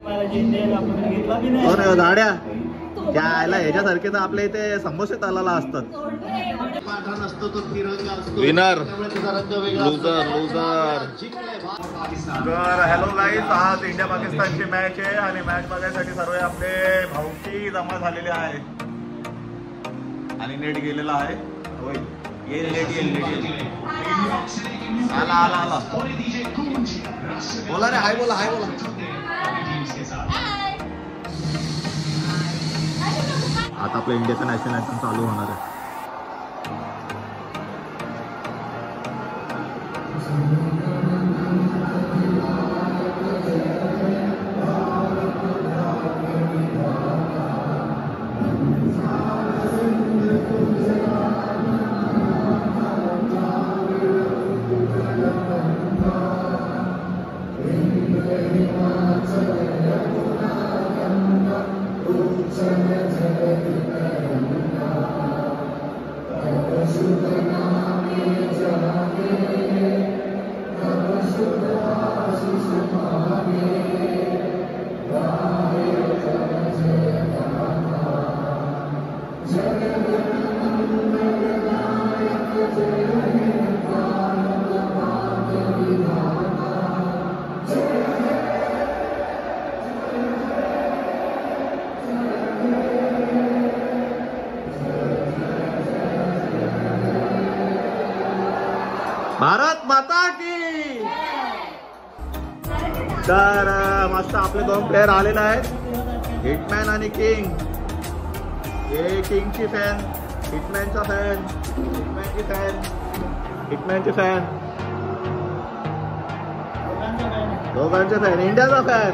हो ना गाड्या त्या आयला ह्याच्यासारखे तर आपल्या इथे समोसे तलाला असतात. विनर लुझर लुझर. तर हॅलो गाईज, आज इंडिया पाकिस्तानची मॅच आहे आणि मॅच बघायसाठी सर्व आपले भाऊकी जमा झालेले आहे आणि नेट गेलेला आहे. येईल नेट येईल. आला आला आला. बोला रे, हाय बोला हाय बोला. आता आपलं इंडियाचं नॅशनल अँथम चालू होणार आहे. भारत माता की. तर मस्त आपले दोन प्लेयर आलेले आहेत, हिटमॅन आणि किंग. हे किंगची फॅन, हिटमॅनचा फॅन, हिटमॅनची फॅन, हिटमॅनची फॅन, दोघांचे फॅन, इंडियाचा फॅन.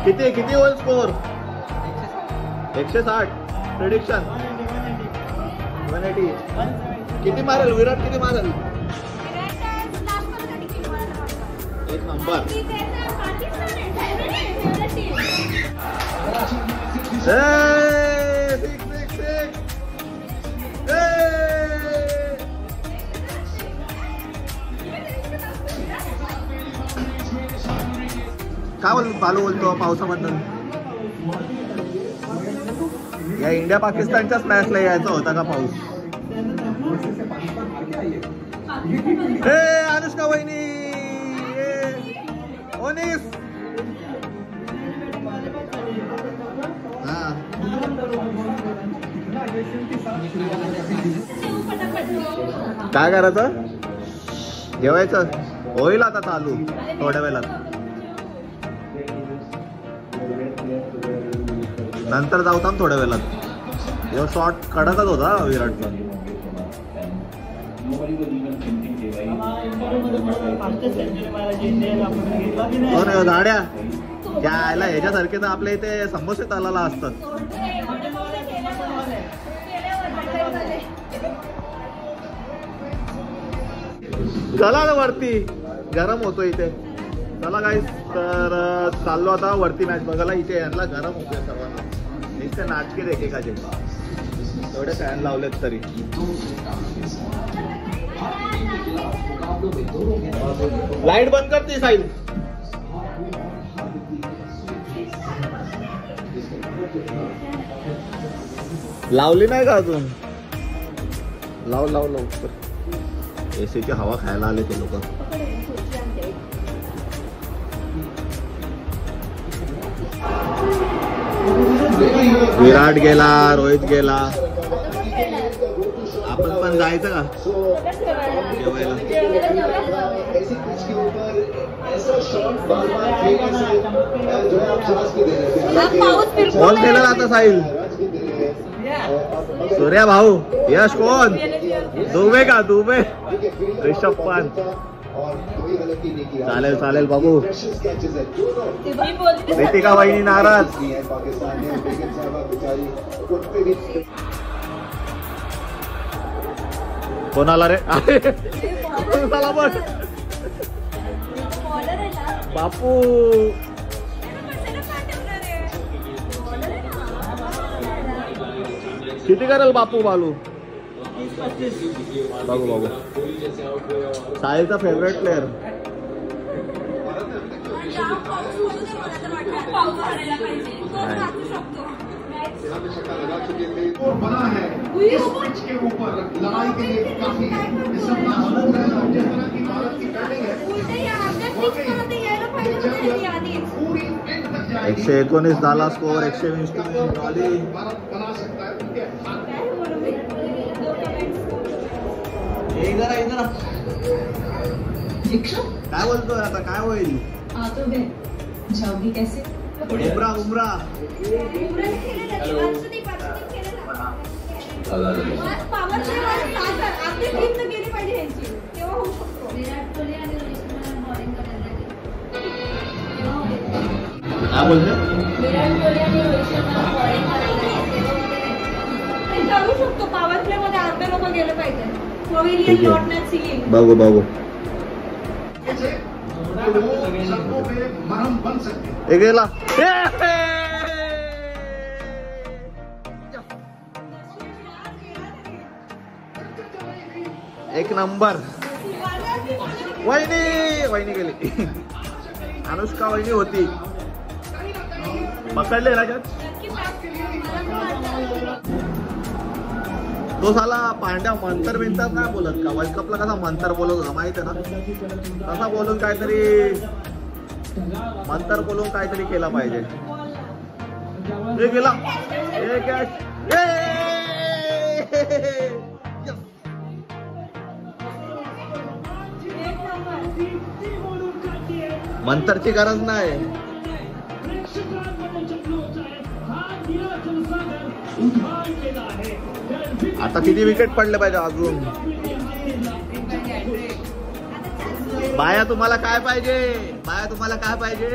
किती किती होईल स्कोर? 160. प्रेडिक्शन 180. किती मारेल विराट? किती मारेल? एक नंबर. काय बोल बालू बोलतो पावसाबद्दल? या इंडिया पाकिस्तानच्याच मॅचला यायचा होता का पाऊस? अनुष्का वहिनी, ओनिस. काय करायचं? जेवायचं होईल आता चालू थोड्या वेळात. नंतर जाऊ थांब थोड्या वेळात. यो शॉट कडकच होता विराटचा. हो ना गाड्या त्या आयला ह्याच्यासारखे तर आपल्या इथे समोसे तलाला असतात. चला ना वरती, गरम होतो इथे. चला गाईस, तर चाललो आता वरती मॅच बघायला. इथे यांना गरम होतोय सर्वांना. नुसते नाटके एकेकाचे एवढे फॅन लावलेत तरी. लाईट बंद करते साईल. लावली नाही का अजून? लाव लाव लवकर. एसीची हवा खायला आले ते लोक. विराट गेला, रोहित गेला. आपण पण जायचं का जेवायला? कोण गेला आता साहिल? सूर्या भाऊ, यश कोण? दुबे का? दुबे, ऋषभ पंत. चालेल चालेल बाबू. रितिका वहिनी नाराज. कोणाला रे? चला बघ बापू. किती करेल बापू बालू? बघू बघू. साहिलचा फेवरेट प्लेअर. बना है इस पिच के ऊपर लड़ाई के लिए काफी जिस तरह की भारत की बैटिंग है 119 झाला स्कोर 120 झाली. भारत बना सकता है उनके काय बोलतोय आता काय होईल. जाओगी कैसे? बुमरा बुमरा काय बोलते. करू शकतो पॉवर प्ले मध्ये अर्धे लोक गेले पाहिजे. Pavilion not NAAT singing. बघू बघू मरहम बन सकते हैं. एक गेला. एक नंबर. वहिनी वहिनी गेली. अनुष्का वहिनी होती. पकडले ना का तो साला पांड्या मंतर बिंतर नाही बोलत का. वर्ल्ड कपला कसा मंतर बोलत होता माहित आहे ना. तसा बोलून काहीतरी मंतर बोलून काहीतरी केला पाहिजे. हे गेला. हे कॅच. मंतरची गरज नाही. आता किती विकेट पडले पाहिजे अजून. बाया तुम्हाला काय पाहिजे. बाया तुम्हाला काय पाहिजे.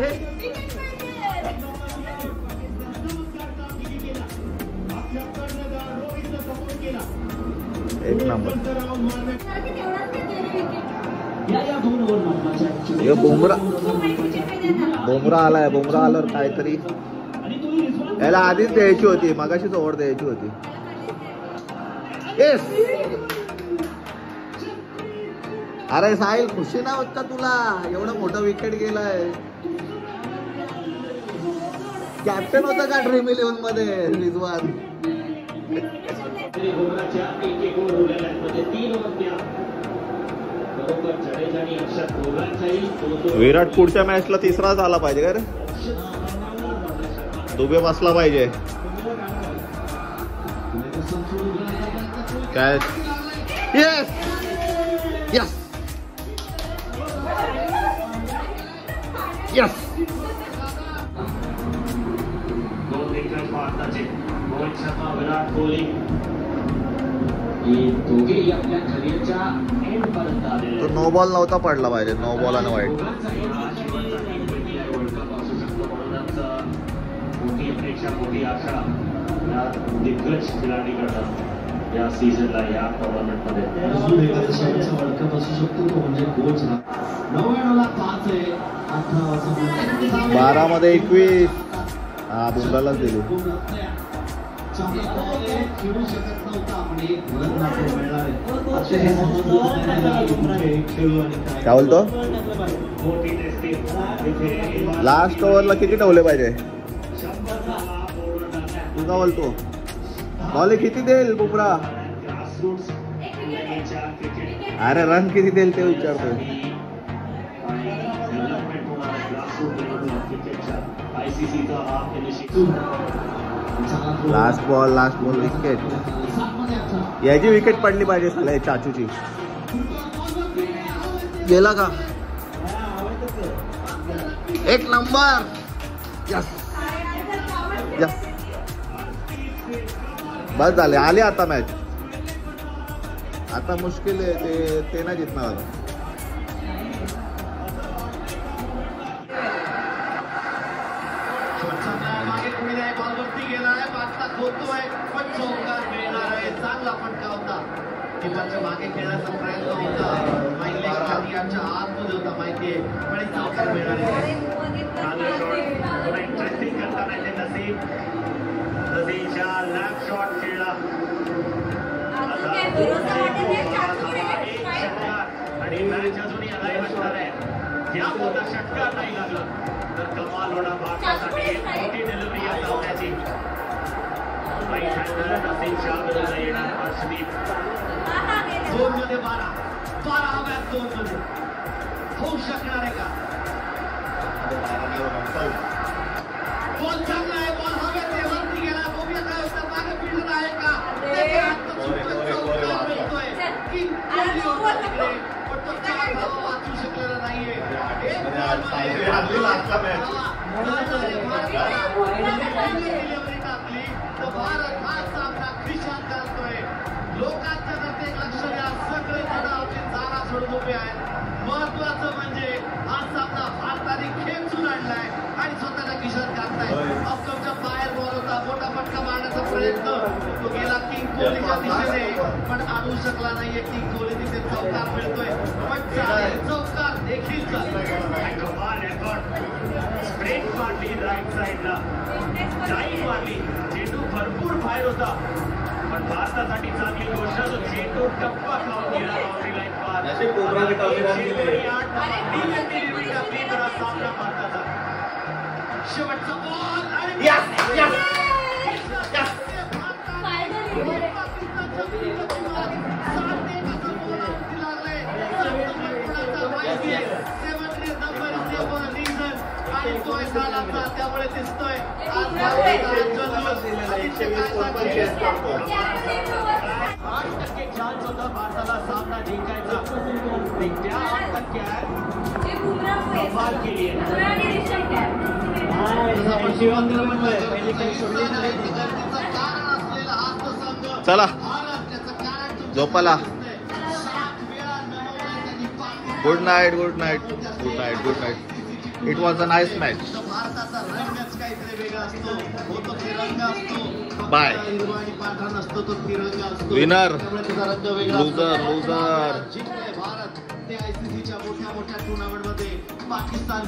एक नंबर. बुमरा आलाय. बुमरा आल्यावर काहीतरी याला आधीच द्यायची होती. मगाशीच ओव्हर द्यायची होती. येस. अरे साहिल खुशी ना होत का तुला. एवढं मोठं विकेट गेलाय. कॅप्टन होता का ड्रीम 11 मध्ये रिजवान. विराट पुढच्या मॅचला तिसरा झाला पाहिजे का रे. दुबे बसला पाहिजे. Catch. Yes yes yes. Rohit Sharma Virat Kohli दोघेही आपल्या करिअरच्या एंड पर्यंत आले. तो नो बॉल नव्हता पडला पाहिजे. नो बॉल आणि वाईट. मोठी अपेक्षा मोठी आशा या दिग्गज खेळाडूंकडून या सीझनला या टुर्नामेंटमध्ये वर्ल्ड कप असू शकतो तो म्हणजे कोच 99ला 5 आहे 18 12 मध्ये 21. हा बुमरालाच दिली. खेळू शकत नव्हता आपण एक मिळणार काय बोलतो. लास्ट ओव्हरला किती ठेवले पाहिजे. तू काय बोलतो. बॉल किती देईल बुमरा. अरे रन किती देईल ते विचारतोय. Last ball wicket. याची विकेट पडली पाहिजे साला चाचूची. गेला का. एक नंबर. Yes yes. बस झाले. आले आता मॅच. आता मुश्किल आहे ते नाही जिंकणार आता. बॉलवरती गेलाय. पाचता होतोय पण चौकार मिळणार आहे. चांगला फटका होता. किपरच्या मागे खेळण्याचा प्रयत्न होता. माईक खाली आमच्या आतमध्ये होता माहितीये पण चौकार मिळणार आहे. इंटरेस्टिंग करताना नसीबच्या लॅप शॉट खेळला आणि मॅच अजूनही अलाइव्ह असणार आहे. या मोठा षटकार नाही लागला तर कमाल होणार. काहीच नाही. मोठी डिलिव्हरी या सामन्याची. राईट हँडर नसीमच्या बरोबर येणार हर्षदीप. 2 मध्ये 12 हव्यात 2 मध्ये होऊ शकणार आहे का? बॉल चांगला आहे, बॉल हव्यात आहे, वरती गेला, बघूया काय होतं, मागे फिल्डर आहे का? त्याच्या हातनं चुकतोय, चौकार मिळतोय. किंग कोहली होता तिकडे, पण तो 4 धावा वाचू शकलेला नाहीये. एक बॉलमध्ये डिलिव्हरी टाकली तर भारत हा सामना खिशात घालतोय. लोकांच्या नजरेत लक्ष द्या, सगळे जणांची जागा सोडून उभे आहेत. महत्वाचं म्हणजे हा सामना भारताने खेचून आणलाय आणि स्वतःच्या खिशात घालताय. ऑफस्टंपच्या बाहेर बॉल होता, मोठा फटका मारण्याचा प्रयत्न तो गेला किंग कोहलीच्या दिशेने, पण आणू शकला नाहीये. किंग कोहली तिथे चौकार मिळतोय, पण चालेल, चौकार देखील स्प्रेट मारली राईट साईडला, डाईव्ह मारली, चेंडू भरपूर बाहेर होता, पण भारतासाठी चांगली गोष्ट तो चेंडू टप्पा खाऊन गेला बाउंड्री लाईन पार. टाकली तर हा सामना भारताचा. शेवटचा बॉल आणि त्यामुळे दिसतोय चान्स होता भारताला सामना जिंकायचा. त्या 8% कमाल केली चला झोपाला. Good night, good night, good night, good night. It was a nice match. भारताचा रंगच काहीतरी वेगळा असतो, होतो तिरंगा असतो. बाय. हिरवा आणि पांढरा नसतो, तो तिरंगा असतो. विनर, त्यामुळे तुझा रंग वेगळा लुझर, लुझर. जिंकले भारत ते ICCच्या मोठ्या टुर्नामेंटमध्ये पाकिस्तान